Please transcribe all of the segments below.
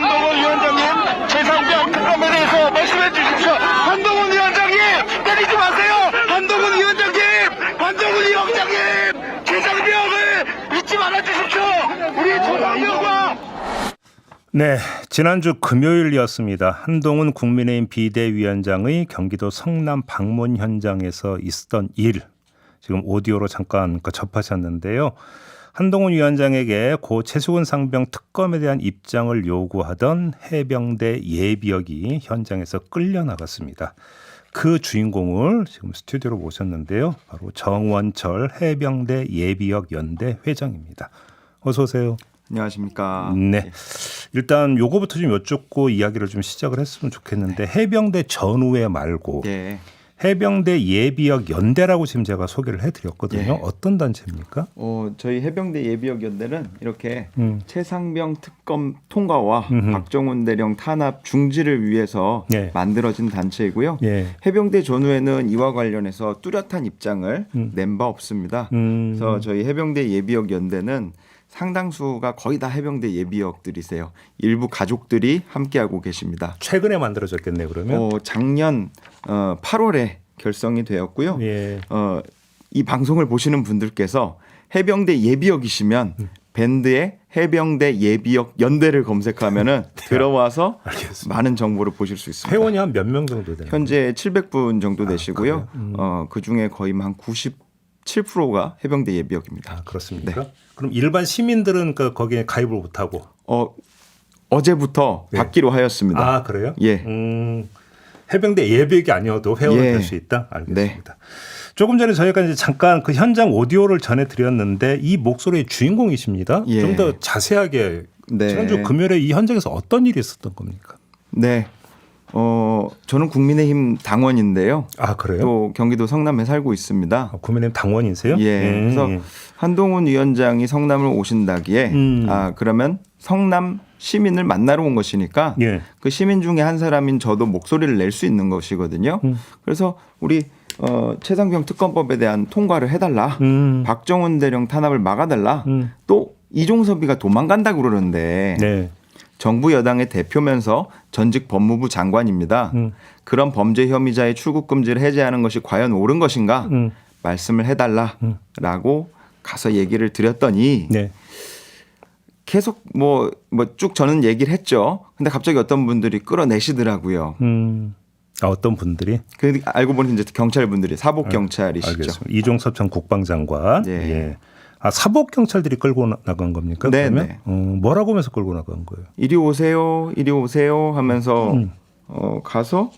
한동훈 위원장님, 최상병 특검에 대해서 말씀해 주십시오. 한동훈 위원장님, 때리지 마세요. 한동훈 위원장님, 한동훈 위원장님, 최상병을 잊지 말아 주십시오. 우리 최상병과 네, 지난주 금요일이었습니다. 한동훈 국민의힘 비대위원장의 경기도 성남 방문 현장에서 있었던 일, 지금 오디오로 잠깐 접하셨는데요. 한동훈 위원장에게 고 최수근 상병 특검에 대한 입장을 요구하던 해병대 예비역이 현장에서 끌려나갔습니다. 그 주인공을 지금 스튜디오로 모셨는데요. 바로 정원철 해병대 예비역 연대 회장입니다. 어서 오세요. 안녕하십니까. 네. 일단 요거부터 좀 여쭙고 이야기를 좀 시작을 했으면 좋겠는데 해병대 전후회 말고 예. 해병대 예비역 연대라고 지금 제가 소개를 해드렸거든요. 예. 어떤 단체입니까? 저희 해병대 예비역 연대는 이렇게 최상병 특검 통과와 박정훈 대령 탄압 중지를 위해서 예. 만들어진 단체이고요. 예. 해병대 전후에는 이와 관련해서 뚜렷한 입장을 낸 바 없습니다. 그래서 저희 해병대 예비역 연대는 상당수가 거의 다 해병대 예비역들이세요. 일부 가족들이 함께하고 계십니다. 최근에 만들어졌겠네요. 그러면. 작년 8월에 결성이 되었고요. 예. 이 방송을 보시는 분들께서 해병대 예비역이시면 밴드에 해병대 예비역 연대를 검색하면은 들어와서 알겠습니다. 많은 정보를 보실 수 있습니다. 회원이 한 몇 명 정도 되나요? 현재 700분 정도 되시고요. 그 중에 거의 한 97%가 해병대 예비역입니다. 아, 그렇습니까? 그럼 일반 시민들은 거기에 가입을 못하고? 어제부터 네. 받기로 하였습니다. 아, 그래요? 예. 해병대 예비역이 아니어도 회원이 예. 될 수 있다? 알겠습니다. 조금 전에 저희가 이제 잠깐 그 현장 오디오를 전해드렸는데 이 목소리의 주인공이십니다. 예. 좀 더 자세하게 네. 지난주 금요일에 이 현장에서 어떤 일이 있었던 겁니까? 네. 저는 국민의힘 당원인데요. 아, 그래요? 또 경기도 성남에 살고 있습니다. 국민의힘 당원이세요? 예. 그래서 한동훈 위원장이 성남을 오신다기에 그러면 성남 시민을 만나러 온 것이니까 예. 그 시민 중에 한 사람인 저도 목소리를 낼 수 있는 것이거든요. 그래서 우리 최상병 특검법에 대한 통과를 해달라. 박정훈 대령 탄압을 막아달라. 또 이종섭이가 도망간다고 그러는데 네. 정부 여당의 대표면서 전직 법무부 장관입니다. 그런 범죄 혐의자의 출국 금지를 해제하는 것이 과연 옳은 것인가 말씀을 해달라라고 가서 얘기를 드렸더니 네. 계속 쭉 저는 얘기를 했죠. 근데 갑자기 어떤 분들이 끌어내시더라고요. 어떤 분들이? 그 알고 보니 이제 경찰분들이 사복 경찰이시죠. 알겠습니다. 이종섭 전 국방장관. 예. 예. 아, 사복 경찰들이 끌고 나간 겁니까? 네, 그러면? 네. 뭐라고 하면서 끌고 나간 거예요? 이리 오세요 하면서 가서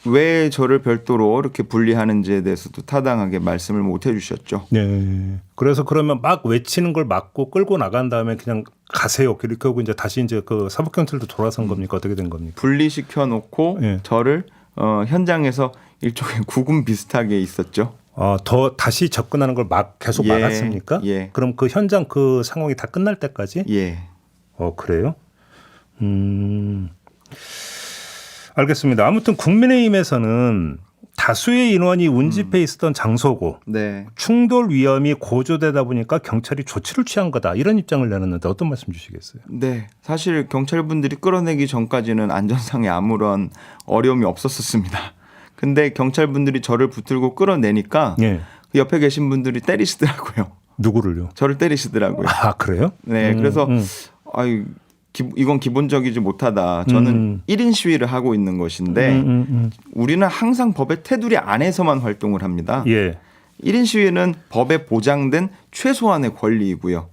왜 저를 별도로 이렇게 분리하는지에 대해서도 타당하게 말씀을 못 해주셨죠. 네. 그래서 그러면 막 외치는 걸 막고 끌고 나간 다음에 그냥 가세요. 그렇게 하고 이제 다시 이제 그 사복 경찰도 돌아선 겁니까? 어떻게 된 겁니까? 분리시켜 놓고 예. 저를 현장에서 일종의 구금 비슷하게 있었죠. 더 다시 접근하는 걸 막 계속 예, 막았습니까? 예. 그럼 그 현장 그 상황이 다 끝날 때까지? 예. 그래요? 알겠습니다. 아무튼 국민의힘에서는 다수의 인원이 운집해 있었던 장소고 네. 충돌 위험이 고조되다 보니까 경찰이 조치를 취한 거다. 이런 입장을 내놨는데 어떤 말씀 주시겠어요? 네. 사실 경찰분들이 끌어내기 전까지는 안전상에 아무런 어려움이 없었습니다. 근데 경찰분들이 저를 붙들고 끌어내니까 예. 그 옆에 계신 분들이 때리시더라고요. 누구를요? 저를 때리시더라고요. 아, 그래요? 네. 그래서 이건 기본적이지 못하다. 저는 1인 시위를 하고 있는 것인데 우리는 항상 법의 테두리 안에서만 활동을 합니다. 예. 1인 시위는 법에 보장된 최소한의 권리이고요.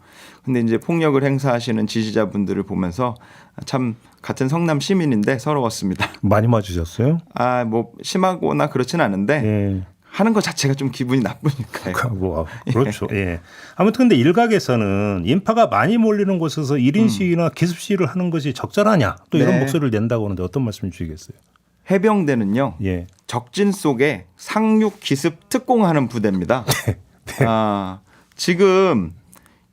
근데 이제 폭력을 행사하시는 지지자분들을 보면서 참 같은 성남 시민인데 서러웠습니다. 많이 맞으셨어요? 심하거나 그렇진 않은데 예. 하는 것 자체가 좀 기분이 나쁘니까요. 그렇죠. 예. 아무튼 근데 일각에서는 인파가 많이 몰리는 곳에서 1인 시위나 기습 시위를 하는 것이 적절하냐 또 이런 네. 목소리를 낸다고 하는데 어떤 말씀 주시겠어요? 해병대는요. 예. 적진 속에 상륙 기습 특공하는 부대입니다. 지금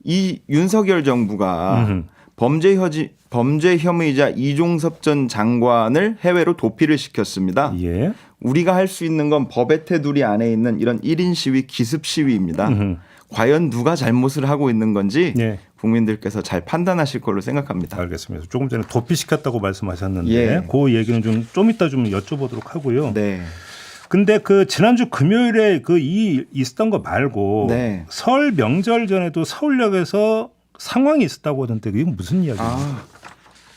이 윤석열 정부가 범죄 혐의자 이종섭 전 장관을 해외로 도피를 시켰습니다. 예. 우리가 할 수 있는 건 법의 테두리 안에 있는 이런 1인 시위, 기습 시위입니다. 과연 누가 잘못을 하고 있는 건지 예. 국민들께서 잘 판단하실 걸로 생각합니다. 알겠습니다. 조금 전에 도피시켰다고 말씀하셨는데 예. 그 얘기는 좀 이따 좀 여쭤보도록 하고요. 네. 근데 그 지난주 금요일에 있었던 거 말고 네. 설 명절 전에도 서울역에서 상황이 있었다고 하던데 이건 무슨 이야기예요?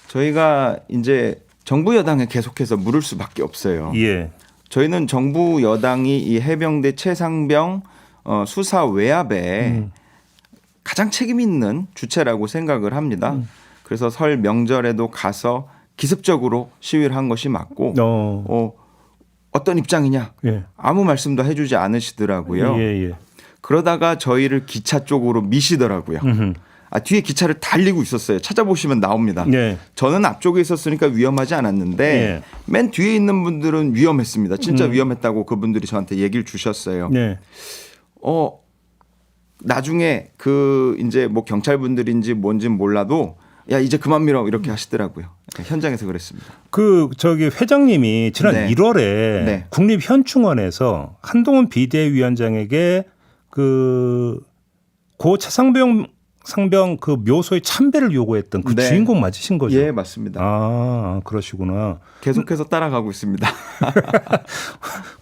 저희가 이제 정부 여당에 계속해서 물을 수밖에 없어요. 예. 저희는 정부 여당이 이 해병대 최상병 수사 외압에 가장 책임 있는 주체라고 생각을 합니다. 그래서 설 명절에도 가서 기습적으로 시위를 한 것이 맞고 어떤 입장이냐 예. 아무 말씀도 해주지 않으시더라고요. 예. 그러다가 저희를 기차 쪽으로 미시더라고요. 뒤에 기차를 달리고 있었어요. 찾아보시면 나옵니다. 예. 저는 앞쪽에 있었으니까 위험하지 않았는데 예. 맨 뒤에 있는 분들은 위험했습니다. 진짜 위험했다고 그분들이 저한테 얘기를 주셨어요. 예. 나중에 이제 뭐 경찰분들인지 뭔지는 몰라도 야 이제 그만 밀어 이렇게 하시더라고요. 현장에서 그랬습니다. 회장님이 지난 네. 1월에 네. 국립현충원에서 한동훈 비대위원장에게 고 최상병 그 묘소의 참배를 요구했던 그 네. 주인공 맞으신 거죠? 예, 맞습니다. 그러시구나. 계속해서 따라가고 있습니다.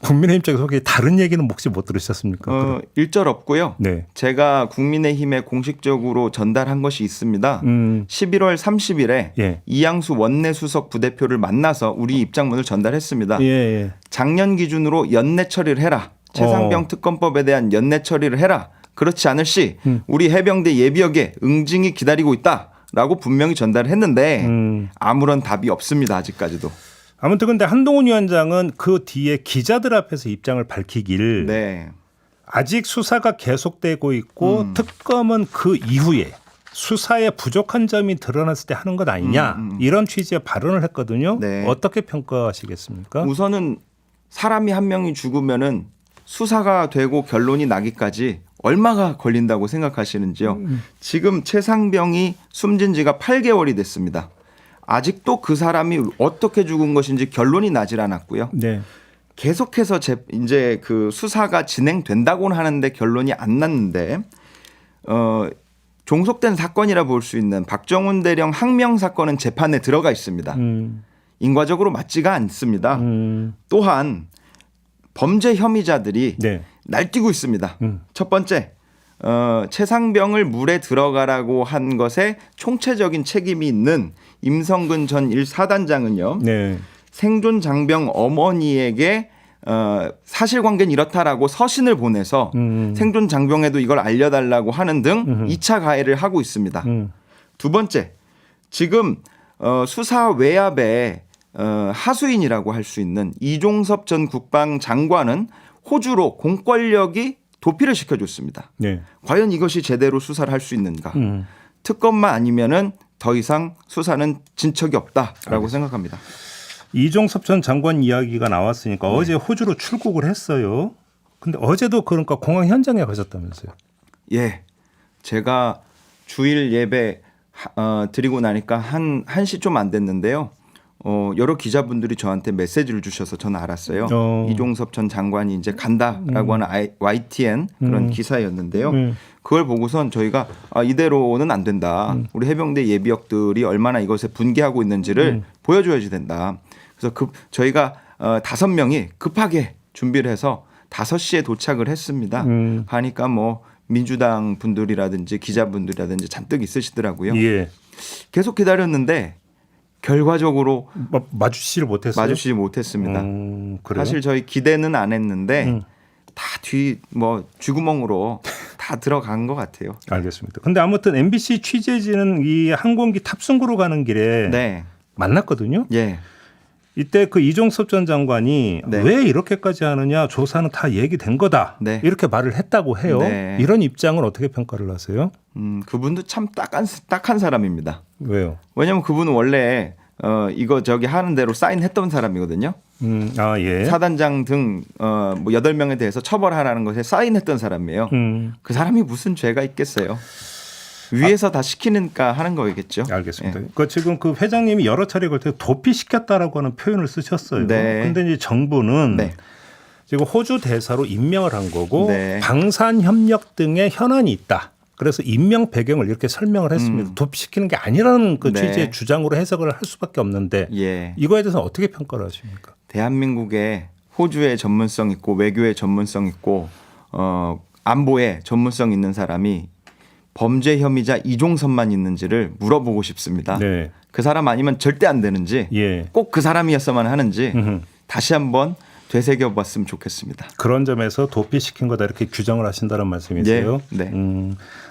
국민의힘 쪽에서 혹시 다른 얘기는 혹시 못 들으셨습니까? 일절 없고요. 네. 제가 국민의힘에 공식적으로 전달한 것이 있습니다. 11월 30일에 예. 이양수 원내수석 부대표를 만나서 우리 입장문을 전달했습니다. 예. 작년 기준으로 연내 처리를 해라. 최상병 특검법에 대한 연내 처리를 해라. 그렇지 않을 시 우리 해병대 예비역에 응징이 기다리고 있다라고 분명히 전달을 했는데 아무런 답이 없습니다. 아직까지도. 아무튼 근데 한동훈 위원장은 그 뒤에 기자들 앞에서 입장을 밝히길 네. 아직 수사가 계속되고 있고 특검은 그 이후에 수사에 부족한 점이 드러났을 때 하는 것 아니냐 이런 취지의 발언을 했거든요. 네. 어떻게 평가하시겠습니까? 우선은 사람이 한 명이 죽으면은 수사가 되고 결론이 나기까지 얼마가 걸린다고 생각하시는지요? 지금 최상병이 숨진 지가 8개월이 됐습니다. 아직도 그 사람이 어떻게 죽은 것인지 결론이 나질 않았고요. 네. 계속해서 이제 그 수사가 진행된다고는 하는데 결론이 안 났는데 종속된 사건이라 볼 수 있는 박정훈 대령 항명 사건은 재판에 들어가 있습니다. 인과적으로 맞지가 않습니다. 또한 범죄 혐의자들이 네. 날뛰고 있습니다. 첫 번째, 최상병을 물에 들어가라고 한 것에 총체적인 책임이 있는 임성근 전 1사단장은요. 네. 생존 장병 어머니에게 사실관계는 이렇다라고 서신을 보내서 생존 장병에도 이걸 알려달라고 하는 등 2차 가해를 하고 있습니다. 두 번째, 지금 수사 외압에 하수인이라고 할 수 있는 이종섭 전 국방장관은 호주로 공권력이 도피를 시켜줬습니다. 네. 과연 이것이 제대로 수사를 할 수 있는가? 특검만 아니면은 더 이상 수사는 진척이 없다라고 생각합니다. 이종섭 전 장관 이야기가 나왔으니까 어제 호주로 출국을 했어요. 근데 어제도 그러니까 공항 현장에 가셨다면서요? 예, 제가 주일 예배 드리고 나니까 1시 좀 안 됐는데요. 여러 기자분들이 저한테 메시지를 주셔서 저는 알았어요. 이종섭 전 장관이 이제 간다라고 하는 YTN 그런 기사였는데요. 그걸 보고선 저희가 이대로는 안 된다. 우리 해병대 예비역들이 얼마나 이것에 분개하고 있는지를 보여줘야지 된다. 그래서 저희가 5명이 급하게 준비를 해서 5시에 도착을 했습니다. 가니까 뭐 민주당 분들이라든지 기자분들이라든지 잔뜩 있으시더라고요. 예. 계속 기다렸는데 결과적으로 마주치지 못했습니다. 그래요? 사실 저희 기대는 안 했는데 다 쥐구멍으로 다 들어간 것 같아요. 알겠습니다. 근데 아무튼 MBC 취재진은 이 항공기 탑승구로 가는 길에 네. 만났거든요. 예. 이때 그 이종섭 전 장관이 네. 왜 이렇게까지 하느냐 조사는 다 얘기된 거다. 네. 이렇게 말을 했다고 해요. 네. 이런 입장은 어떻게 평가를 하세요? 그분도 참 딱한 사람입니다. 왜요? 왜냐하면 그분은 원래 이거 저기 하는 대로 사인했던 사람이거든요. 예. 사단장 등 뭐 8명에 대해서 처벌하라는 것에 사인했던 사람이에요. 그 사람이 무슨 죄가 있겠어요. 위에서 다 시키니까 하는 거겠죠. 알겠습니다. 예. 그 지금 그 회장님이 여러 차례 걸쳐 도피시켰다라고 하는 표현을 쓰셨어요. 네. 근데 이제 정부는 네. 지금 호주 대사로 임명을 한 거고 네. 방산 협력 등의 현안이 있다. 그래서 임명 배경을 이렇게 설명을 했습니다. 도피시키는 게 아니라는 그 네. 취지의 주장으로 해석을 할 수밖에 없는데 예. 이거에 대해서는 어떻게 평가를 하십니까? 대한민국에 호주에 전문성 있고 외교에 전문성 있고 안보에 전문성 있는 사람이 범죄 혐의자 이종섭만 있는지를 물어보고 싶습니다. 네. 그 사람 아니면 절대 안 되는지 예. 꼭 그 사람이었어만 하는지 음흠. 다시 한번 되새겨봤으면 좋겠습니다. 그런 점에서 도피시킨 거다 이렇게 규정을 하신다는 말씀이세요? 네.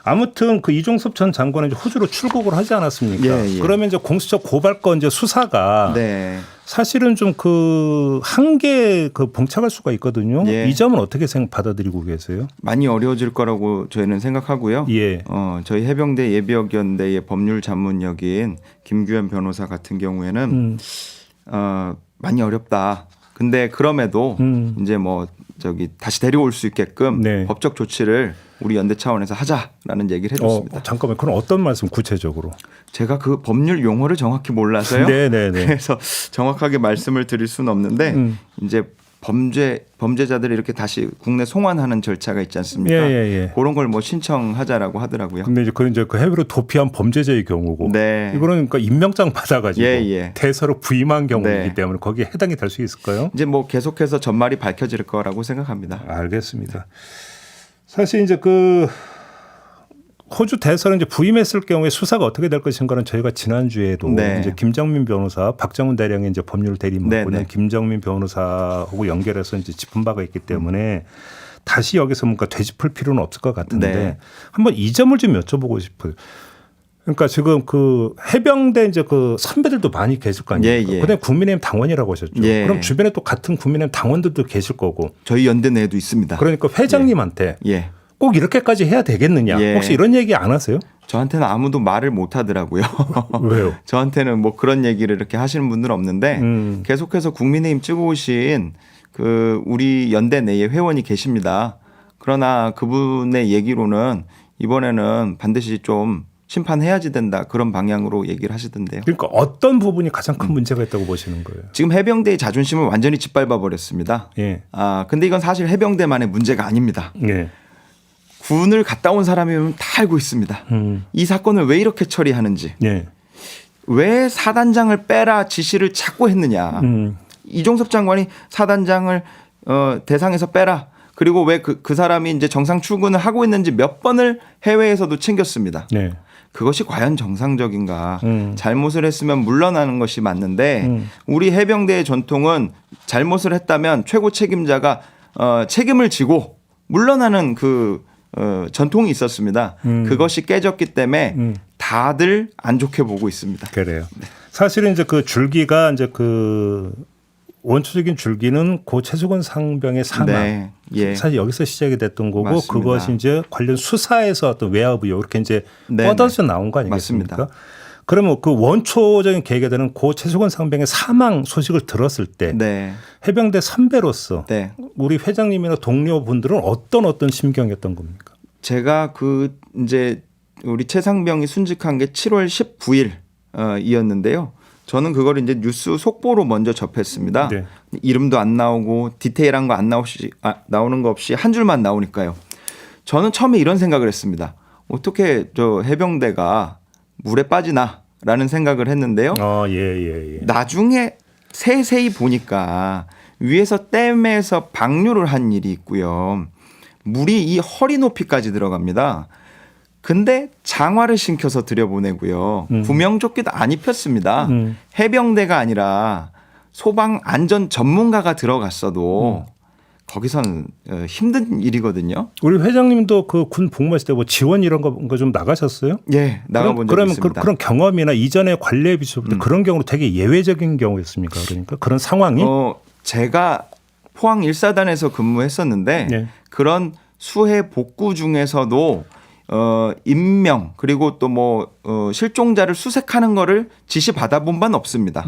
아무튼 그 이종섭 전 장관은 이제 호주로 출국을 하지 않았습니까? 예, 예. 그러면 이제 공수처 고발건 이제 수사가 네. 사실은 좀 그 한계에 그 봉착할 수가 있거든요. 예. 이 점은 어떻게 받아들이고 계세요? 많이 어려워질 거라고 저희는 생각하고요. 예. 저희 해병대 예비역연대의 법률 전문역인 김규현 변호사 같은 경우에는 많이 어렵다. 근데 그럼에도 이제 뭐 다시 데려올 수 있게끔 네. 법적 조치를 우리 연대 차원에서 하자라는 얘기를 해줬습니다. 잠깐만, 그럼 어떤 말씀 구체적으로? 제가 그 법률 용어를 정확히 몰라서요. 네네네. 그래서 정확하게 말씀을 드릴 수는 없는데 이제 범죄자들을 이렇게 다시 국내 송환하는 절차가 있지 않습니까? 예. 그런 걸 뭐 신청하자라고 하더라고요. 근데 이제 그 해외로 도피한 범죄자의 경우고, 네. 이거는 그러니까 임명장 받아가지고 예. 대서로 부임한 경우이기 네. 때문에 거기에 해당이 될 수 있을까요? 이제 뭐 계속해서 전말이 밝혀질 거라고 생각합니다. 알겠습니다. 사실 이제 그 호주 대선을 이제 부임했을 경우에 수사가 어떻게 될 것인가는 저희가 지난주에도 네. 이제 김정민 변호사, 박정훈 대령의 이제 법률 대리인 네, 맡고 네. 김정민 변호사하고 연결해서 이제 짚은 바가 있기 때문에 다시 여기서 뭔가 되짚을 필요는 없을 것 같은데 네. 한번 이 점을 좀 여쭤보고 싶어요. 그러니까 지금 그 해병대 이제 그 선배들도 많이 계실 거 아닙니까? 예. 그다음에 국민의힘 당원이라고 하셨죠. 예. 그럼 주변에 또 같은 국민의힘 당원들도 계실 거고. 저희 연대 내에도 있습니다. 그러니까 회장님한테 예. 꼭 이렇게까지 해야 되겠느냐? 예. 혹시 이런 얘기 안 하세요? 저한테는 아무도 말을 못 하더라고요. 왜요? 저한테는 뭐 그런 얘기를 이렇게 하시는 분들은 없는데 계속해서 국민의힘 찍어오신 그 우리 연대 내에 회원이 계십니다. 그러나 그분의 얘기로는 이번에는 반드시 좀 심판해야지 된다 그런 방향으로 얘기를 하시던데요. 그러니까 어떤 부분이 가장 큰 문제가 있다고 보시는 거예요? 지금 해병대의 자존심을 완전히 짓밟아 버렸습니다. 예. 근데 이건 사실 해병대만의 문제가 아닙니다. 예. 군을 갔다 온 사람이면 다 알고 있습니다. 이 사건을 왜 이렇게 처리하는지, 예. 왜 사단장을 빼라 지시를 자꾸 했느냐. 이종섭 장관이 사단장을 대상에서 빼라. 그리고 왜 그 사람이 이제 정상 출근을 하고 있는지 몇 번을 해외에서도 챙겼습니다. 네. 그것이 과연 정상적인가. 잘못을 했으면 물러나는 것이 맞는데 우리 해병대의 전통은 잘못을 했다면 최고 책임자가 책임을 지고 물러나는 그 전통이 있었습니다. 그것이 깨졌기 때문에 다들 안 좋게 보고 있습니다. 그래요. 사실은 이제 그 줄기가 이제 그 원초적인 줄기는 고 최수건 상병의 사망. 네. 예. 사실 여기서 시작이 됐던 거고 맞습니다. 그것이 이제 관련 수사에서 어떤 외압 의혹 이렇게 이제 네, 뻗어서 나온 거 아니겠습니까? 맞습니다. 그러면 그 원초적인 계기가 되는 고 최수건 상병의 사망 소식을 들었을 때 네. 해병대 선배로서 네. 우리 회장님이나 동료분들은 어떤 심경이었던 겁니까? 제가 그 이제 우리 최상병이 순직한 게 7월 19일 이었는데요. 저는 그걸 이제 뉴스 속보로 먼저 접했습니다. 네. 이름도 안 나오고 디테일한 거 안 나오는 거 없이 한 줄만 나오니까요. 저는 처음에 이런 생각을 했습니다. 어떻게 저 해병대가 물에 빠지나라는 생각을 했는데요. 예. 나중에 세세히 보니까 위에서 댐에서 방류를 한 일이 있고요. 물이 이 허리 높이까지 들어갑니다. 근데 장화를 신겨서 들여보내고요. 구명조끼도 안 입혔습니다. 해병대가 아니라 소방 안전 전문가가 들어갔어도 거기서는 힘든 일이거든요. 우리 회장님도 그 군 복무했을 때 뭐 지원 이런 거 좀 나가셨어요? 예, 나가본 적이 그러면 있습니다. 그런 경험이나 이전에 관리에 비추실 때 그런 경우는 되게 예외적인 경우였습니까? 그러니까 그런 상황이? 제가 포항 1사단에서 근무했었는데 네. 그런 수해 복구 중에서도 임명 그리고 또 뭐 실종자를 수색하는 거를 지시 받아본 바는 없습니다.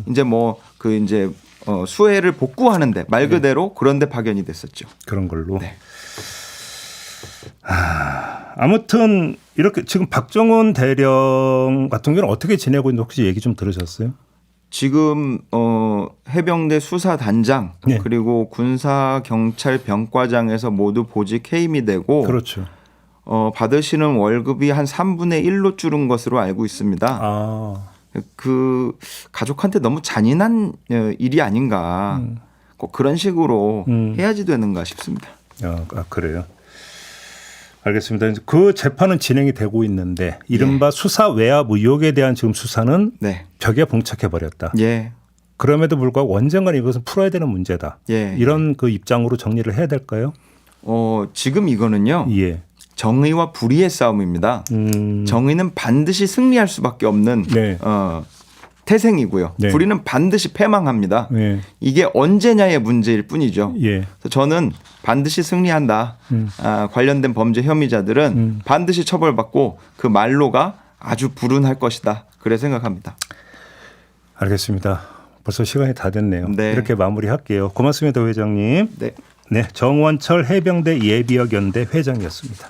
이제 뭐 그 이제 수해를 복구하는데 말 그대로 그런데 파견이 됐었죠. 그런 걸로. 네. 아무튼 이렇게 지금 박정훈 대령 같은 경우는 어떻게 지내고 있는지 혹시 얘기 좀 들으셨어요? 지금 해병대 수사단장 네. 그리고 군사 경찰 병과장에서 모두 보직 해임이 되고 그렇죠. 받으시는 월급이 한 3분의 1로 줄은 것으로 알고 있습니다. 아, 그 가족한테 너무 잔인한 일이 아닌가. 꼭 그런 식으로 해야지 되는가 싶습니다. 그래요. 알겠습니다. 이제 그 재판은 진행이 되고 있는데 이른바 수사 외압 의혹에 대한 지금 수사는 네. 벽에 봉착해 버렸다. 예. 그럼에도 불구하고 언젠가는 이것은 풀어야 되는 문제다. 예. 이런 그 입장으로 정리를 해야 될까요? 지금 이거는요. 예. 정의와 불의의 싸움입니다. 정의는 반드시 승리할 수밖에 없는 네. 태생이고요. 네. 불의는 반드시 패망합니다. 예. 이게 언제냐의 문제일 뿐이죠. 예. 그래서 저는 반드시 승리한다. 관련된 범죄 혐의자들은 반드시 처벌받고 그 말로가 아주 불운할 것이다. 그래 생각합니다. 알겠습니다. 벌써 시간이 다 됐네요. 네. 이렇게 마무리할게요. 고맙습니다, 회장님. 네. 네, 정원철 해병대 예비역 연대 회장이었습니다.